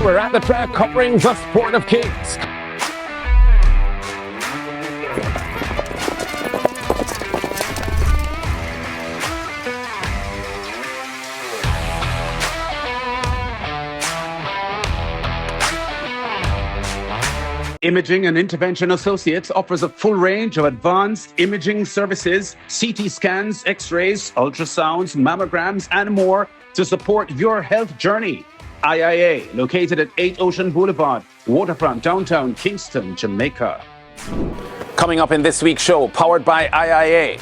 We're at the track covering the sport of kings. Imaging and Intervention Associates offers a full range of advanced imaging services, CT scans, X-rays, ultrasounds, mammograms, and more to support your health journey. IIA, located at 8 Ocean Boulevard, Waterfront, downtown Kingston, Jamaica. Coming up in this week's show, powered by IIA.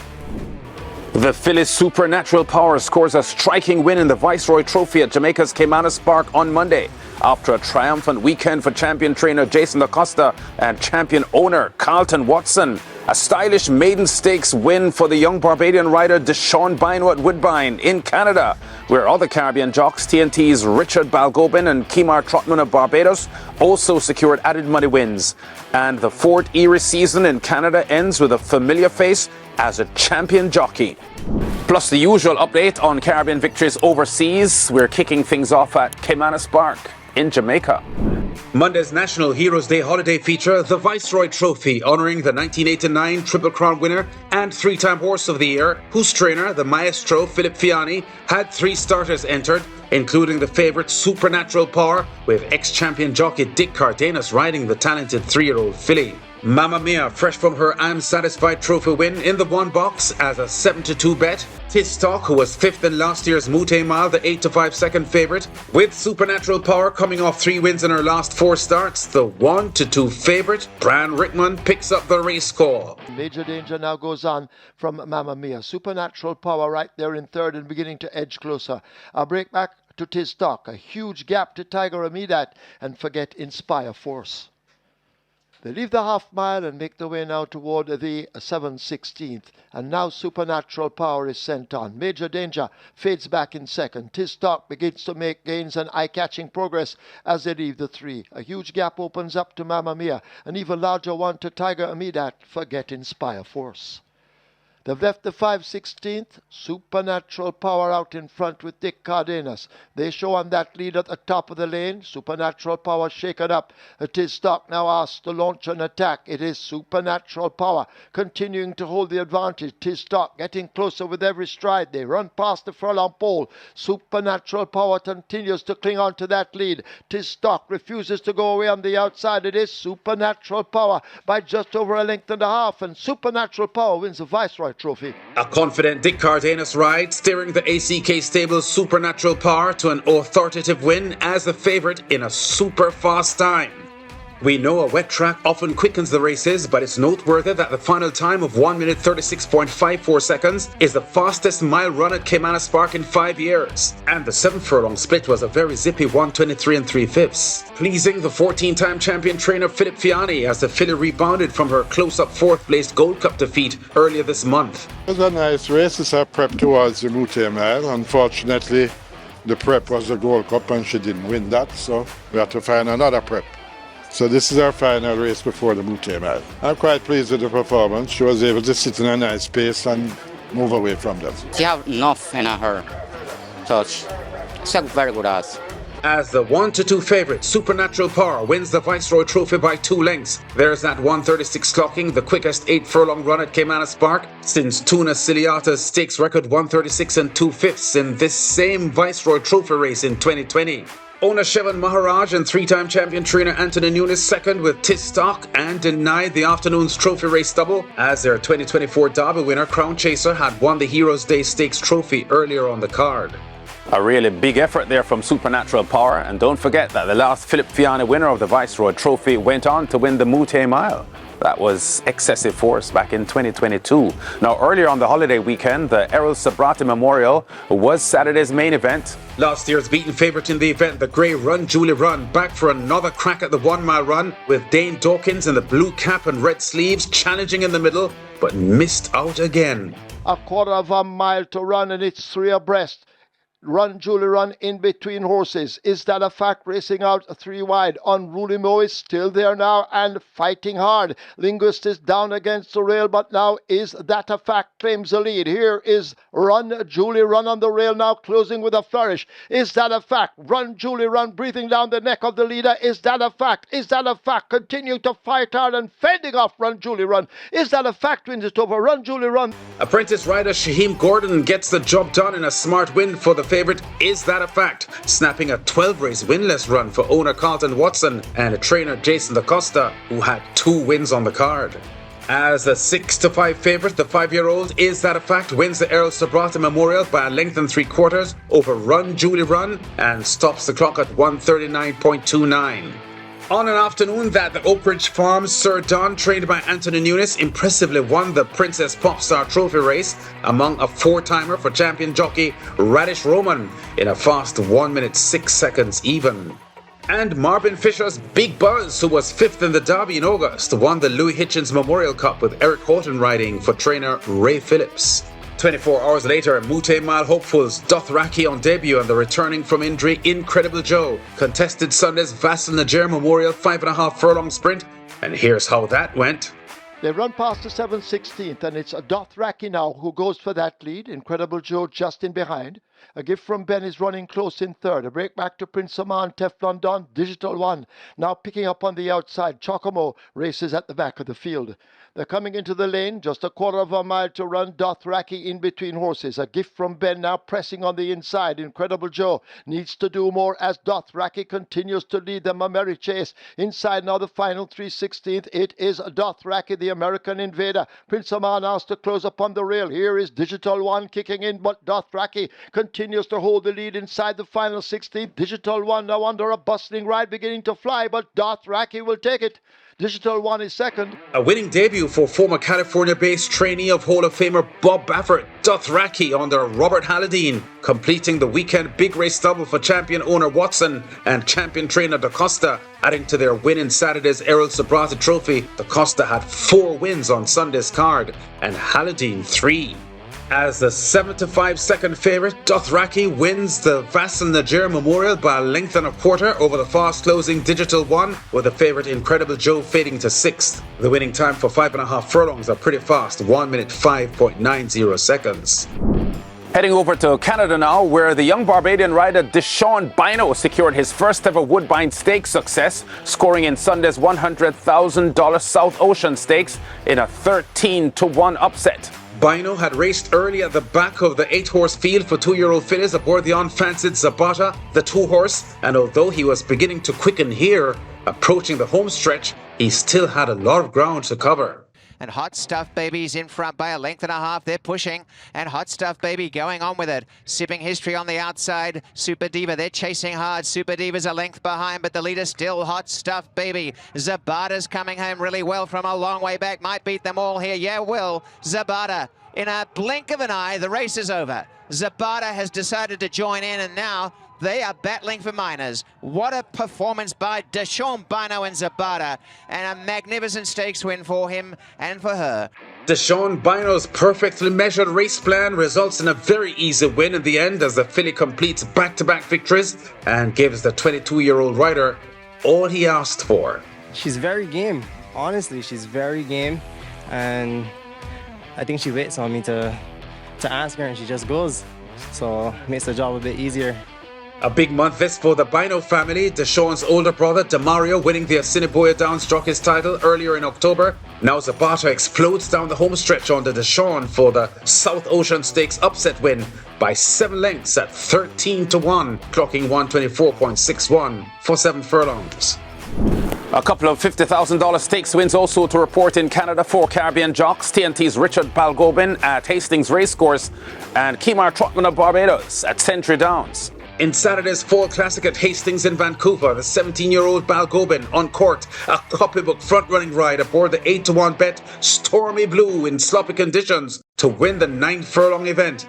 The Phillies Supernatural Power scores a striking win in the Viceroy Trophy at Jamaica's Caymanas Park on Monday, after a triumphant weekend for champion trainer Jason Acosta and champion owner Carlton Watson. A stylish maiden stakes win for the young Barbadian rider Deshaun Bynwat Woodbine in Canada, where other Caribbean jocks, TNT's Richard Balgobin and Kemar Trotman of Barbados, also secured added money wins. And the Fort Erie season in Canada ends with a familiar face as a champion jockey. Plus the usual update on Caribbean victories overseas. We're kicking things off at Caymanas Park in Jamaica. Monday's National Heroes Day holiday feature, the Viceroy Trophy, honouring the 1989 Triple Crown winner and three-time Horse of the Year, whose trainer, the maestro Philip Fiani, had 3 starters entered, including the favourite Supernatural Power, with ex-champion jockey Dick Cardenas riding the talented 3-year-old filly. Mamma Mia, fresh from her I'm Satisfied trophy win in the one box as a 7-2 bet. Tistock, who was 5th in last year's Mute Mile, the 8-5 second favourite. With Supernatural Power coming off 3 wins in her last 4 starts, the 1-2 favourite, Bran Rickman, picks up the race score. Major danger now goes on from Mamma Mia. Supernatural Power right there in third and beginning to edge closer. A break back to Tistock. A huge gap to Tiger Amidat, and forget Inspire Force. They leave the half mile and make their way now toward the 7/16th. And now Supernatural Power is sent on. Major Danger fades back in second. Tistock begins to make gains and eye-catching progress as they leave the 3. A huge gap opens up to Mamma Mia. An even larger one to Tiger Amidat. Forget Inspire Force. They've left the 5/16th. Supernatural Power out in front with Dick Cardenas. They show on that lead at the top of the lane. Supernatural Power shaken up. Tistock now asked to launch an attack. It is Supernatural Power continuing to hold the advantage. Tistock getting closer with every stride. They run past the furlong pole. Supernatural Power continues to cling on to that lead. Tistock refuses to go away on the outside. It is Supernatural Power by just over a length and a half. And Supernatural Power wins the Viceroy Trophy. A confident Dick Cardenas ride, steering the ACK Stable's Supernatural Power to an authoritative win as the favourite in a super fast time. We know a wet track often quickens the races, but it's noteworthy that the final time of 1 minute 36.54 seconds is the fastest mile run at Caymanas Park in 5 years. And the 7th furlong split was a very zippy 1:23 3/5. Pleasing the 14-time champion trainer Philip Fiani as the filly rebounded from her close-up 4th-placed Gold Cup defeat earlier this month. It was a nice race. It's a prep towards the Mute Mile. Unfortunately, the prep was the Gold Cup and she didn't win that, so we had to find another prep. So this is our final race before the Mute Mile. I'm quite pleased with the performance. She was able to sit in a nice pace and move away from them. She have enough in her touch. She's a very good ass. As the 1-2 favourite, Supernatural Power wins the Viceroy Trophy by 2 lengths. There's that 1:36 clocking, the quickest 8 furlong run at Caymanas Park since Tuna Ciliata's stakes record 1:36 2/5 in this same Viceroy Trophy race in 2020. Owner Shevan Maharaj and 3-time champion trainer Anthony Nunes second with Tistock and denied the afternoon's trophy race double as their 2024 Derby winner Crown Chaser had won the Heroes Day Stakes trophy earlier on the card. A really big effort there from Supernatural Power, and don't forget that the last Philip Fiani winner of the Viceroy Trophy went on to win the Mute Mile. That was Excessive Force back in 2022. Now, earlier on the holiday weekend, the Errol Sabrati Memorial was Saturday's main event. Last year's beaten favourite in the event, the Grey Run Julie Run, back for another crack at the 1 mile run with Dane Dawkins in the blue cap and red sleeves challenging in the middle, but missed out again. A quarter of a mile to run and it's 3 abreast. Run, Julie, Run in between horses. Is that a fact? Racing out 3 wide. Unruly Mo is still there now and fighting hard. Linguist is down against the rail, but now is that a fact? Claims the lead. Here is Run, Julie, Run on the rail now, closing with a flourish. Is that a fact? Run, Julie, Run, breathing down the neck of the leader. Is that a fact? Is that a fact? Continuing to fight hard and fending off Run, Julie, Run. Is that a fact? Wins it over. Run, Julie, Run. Apprentice rider Shaheem Gordon gets the job done in a smart win for the favourite. Is that a fact? Snapping a 12-race winless run for owner Carlton Watson and trainer Jason DaCosta, who had 2 wins on the card. As a 6-5 favourite, the 5-year-old Is That a Fact wins the Errol Sabra Memorial by a length and 3/4 over Run Julie Run and stops the clock at 1:39.29. On an afternoon that the Oak Ridge Farms Sir Don, trained by Anthony Nunes, impressively won the Princess Popstar Trophy race among a 4-timer for champion jockey Radish Roman in a fast 1 minute 6 seconds even. And Marvin Fisher's Big Buzz, who was 5th in the Derby in August, won the Louis Hitchens Memorial Cup with Eric Houghton riding for trainer Ray Phillips. 24 hours later, Mute Mile hopefuls Dothraki on debut and the returning from injury Incredible Joe contested Sunday's Vassell Najair Memorial 5.5 furlong sprint, and here's how that went. They run past the 7/16th, and it's Dothraki now who goes for that lead. Incredible Joe just in behind. A Gift from Ben is running close in third. A break back to Prince Saman, Teflon Don, Digital One. Now picking up on the outside. Chocomo races at the back of the field. They're coming into the lane, just a 1/4 mile to run. Dothraki in between horses. A Gift from Ben now pressing on the inside. Incredible Joe needs to do more as Dothraki continues to lead them. A merry chase. Inside now the final 3/16th. It is Dothraki, the American invader. Prince Saman asked to close upon the rail. Here is Digital One kicking in, but Dothraki continues to hold the lead inside the final 16th. Digital One now under a bustling ride, beginning to fly, but Dothraki will take it. Digital One is second. A winning debut for former California-based trainee of Hall of Famer Bob Baffert, Dothraki under Robert Halladine, completing the weekend big race double for champion owner Watson and champion trainer DaCosta, adding to their win in Saturday's Errol Sabrata Trophy. DaCosta had 4 wins on Sunday's card and Halladine 3. As the 7-5 second favourite, Dothraki wins the Vassell Najair Memorial by a length and 1/4 over the fast-closing Digital One, with the favourite Incredible Joe fading to 6th. The winning time for 5.5 furlongs are pretty fast, 1 minute 5.90 seconds. Heading over to Canada now, where the young Barbadian rider Deshaun Bino secured his first ever Woodbine Stakes success, scoring in Sunday's $100,000 South Ocean Stakes in a 13-1 upset. Bino had raced early at the back of the 8-horse field for 2-year-old fillies aboard the unfancied Zapata, the 2-horse, and although he was beginning to quicken here, approaching the home stretch, he still had a lot of ground to cover. And Hot Stuff Baby's in front by a length and a half. They're pushing, and Hot Stuff Baby going on with it. Sipping History on the outside. Super Diva, they're chasing hard. Super Diva's a length behind, but the leader still Hot Stuff Baby. Zabata's coming home really well from a long way back. Might beat them all here. Yeah, will. Zabata, in a blink of an eye, the race is over. Zabata has decided to join in, and now they are battling for minors. What a performance by Deshaun Bino and Zabata, and a magnificent stakes win for him and for her. Deshaun Bino's perfectly measured race plan results in a very easy win in the end as the filly completes back-to-back victories and gives the 22-year-old rider all he asked for. She's very game. Honestly, she's very game, and I think she waits on me to ask her, and she just goes. So it makes the job a bit easier. A big month this for the Bino family. Deshaun's older brother, Demario, winning the Assiniboia Downs Jockeys title earlier in October. Now Zabata explodes down the home stretch under Deshaun for the South Ocean Stakes upset win by 7 lengths at 13-1, clocking 124.61 for 7 furlongs. A couple of $50,000 stakes wins also to report in Canada for Caribbean jocks. TNT's Richard Balgobin at Hastings Racecourse and Kemar Trotman of Barbados at Century Downs. In Saturday's Fall Classic at Hastings in Vancouver, the 17-year-old Balgobin on court, a copybook front-running ride aboard the 8-1 bet Stormy Blue in sloppy conditions to win the 9-furlong event.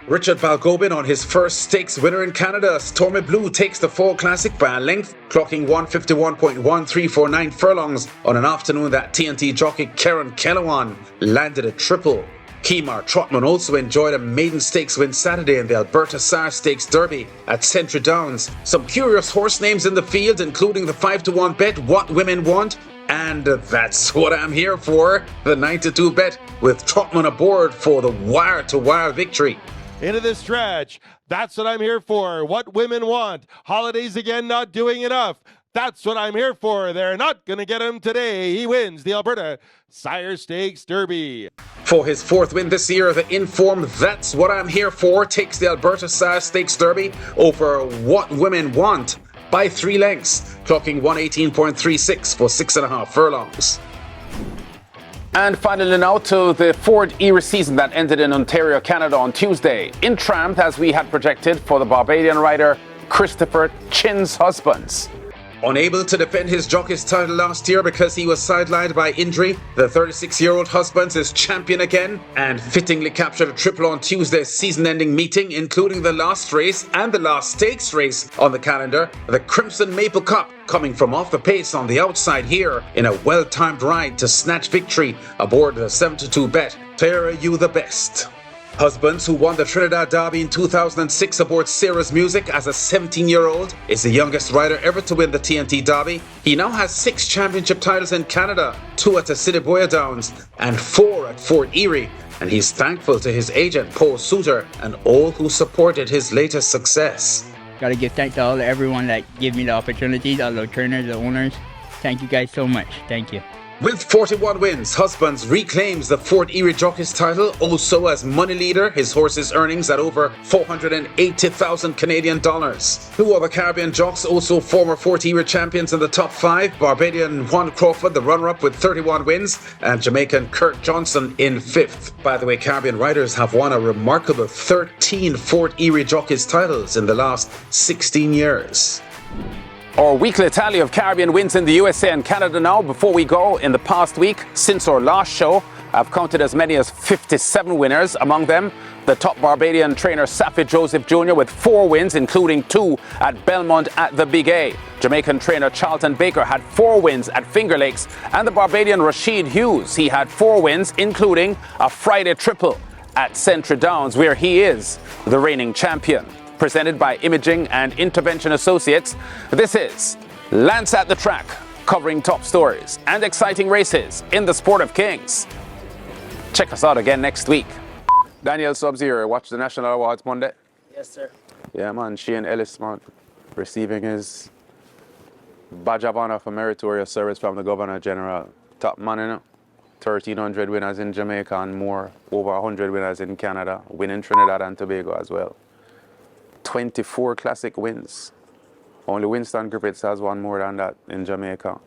Richard Balgobin on his first stakes winner in Canada. Stormy Blue takes the Fall Classic by a length, clocking 151.13 for 9 furlongs on an afternoon that TNT jockey Karen Kellewan landed a triple. Kemar Trotman also enjoyed a maiden stakes win Saturday in the Alberta Sire Stakes Derby at Century Downs. Some curious horse names in the field, including the 5-1 bet What Women Want, and That's What I'm Here For, the 9-2 bet with Trotman aboard for the wire-to-wire victory. Into this stretch, That's What I'm Here For, What Women Want, Holidays Again Not Doing Enough. That's what I'm here for. They're not going to get him today. He wins the Alberta Sire Stakes Derby. For his fourth win this year, the in-form That's What I'm Here For takes the Alberta Sire Stakes Derby over What Women Want by 3 lengths, clocking 118.36 for 6.5 furlongs. And finally now to the Ford Erie season that ended in Ontario, Canada on Tuesday. In triumph, as we had projected, for the Barbadian rider Christopher Chin's husbands. Unable to defend his jockey's title last year because he was sidelined by injury, the 36-year-old husbands is champion again and fittingly captured a triple on Tuesday's season-ending meeting, including the last race and the last stakes race on the calendar, the Crimson Maple Cup, coming from off the pace on the outside here in a well-timed ride to snatch victory aboard the 7-2 bet. Tara You the Best. Husbands, who won the Trinidad Derby in 2006 aboard Sarah's Music as a 17-year-old, is the youngest rider ever to win the TNT Derby. He now has 6 championship titles in Canada, 2 at the Assiniboia Downs and 4 at Fort Erie. And he's thankful to his agent, Paul Suter, and all who supported his latest success. Gotta give thanks to everyone that gave me the opportunities, all the trainers, the owners. Thank you guys so much. Thank you. With 41 wins, Husbands reclaims the Fort Erie Jockey's title, also as money leader, his horse's earnings at over 480,000 Canadian dollars. 2 other Caribbean jocks, also former Fort Erie champions in the top 5, Barbadian Juan Crawford, the runner-up with 31 wins, and Jamaican Kurt Johnson in 5th. By the way, Caribbean riders have won a remarkable 13 Fort Erie Jockey's titles in the last 16 years. Our weekly tally of Caribbean wins in the USA and Canada now. Before we go, in the past week, since our last show, I've counted as many as 57 winners. Among them, the top Barbadian trainer Safi Joseph Jr. with 4 wins, including 2 at Belmont at the Big A. Jamaican trainer Charlton Baker had 4 wins at Finger Lakes. And the Barbadian Rashid Hughes, he had 4 wins, including a Friday triple at Century Downs, where he is the reigning champion. Presented by Imaging and Intervention Associates, this is Lance at the Track, covering top stories and exciting races in the sport of kings. Check us out again next week. Daniel Sub-Zero, watch the National Awards Monday? Yes, sir. Yeah, man, Shane Ellis, man, receiving his badge of honor for meritorious service from the Governor General. Top man, you know. 1,300 winners in Jamaica and more, over 100 winners in Canada, winning Trinidad and Tobago as well. 24 classic wins. Only Winston Griffiths has won more than that in Jamaica.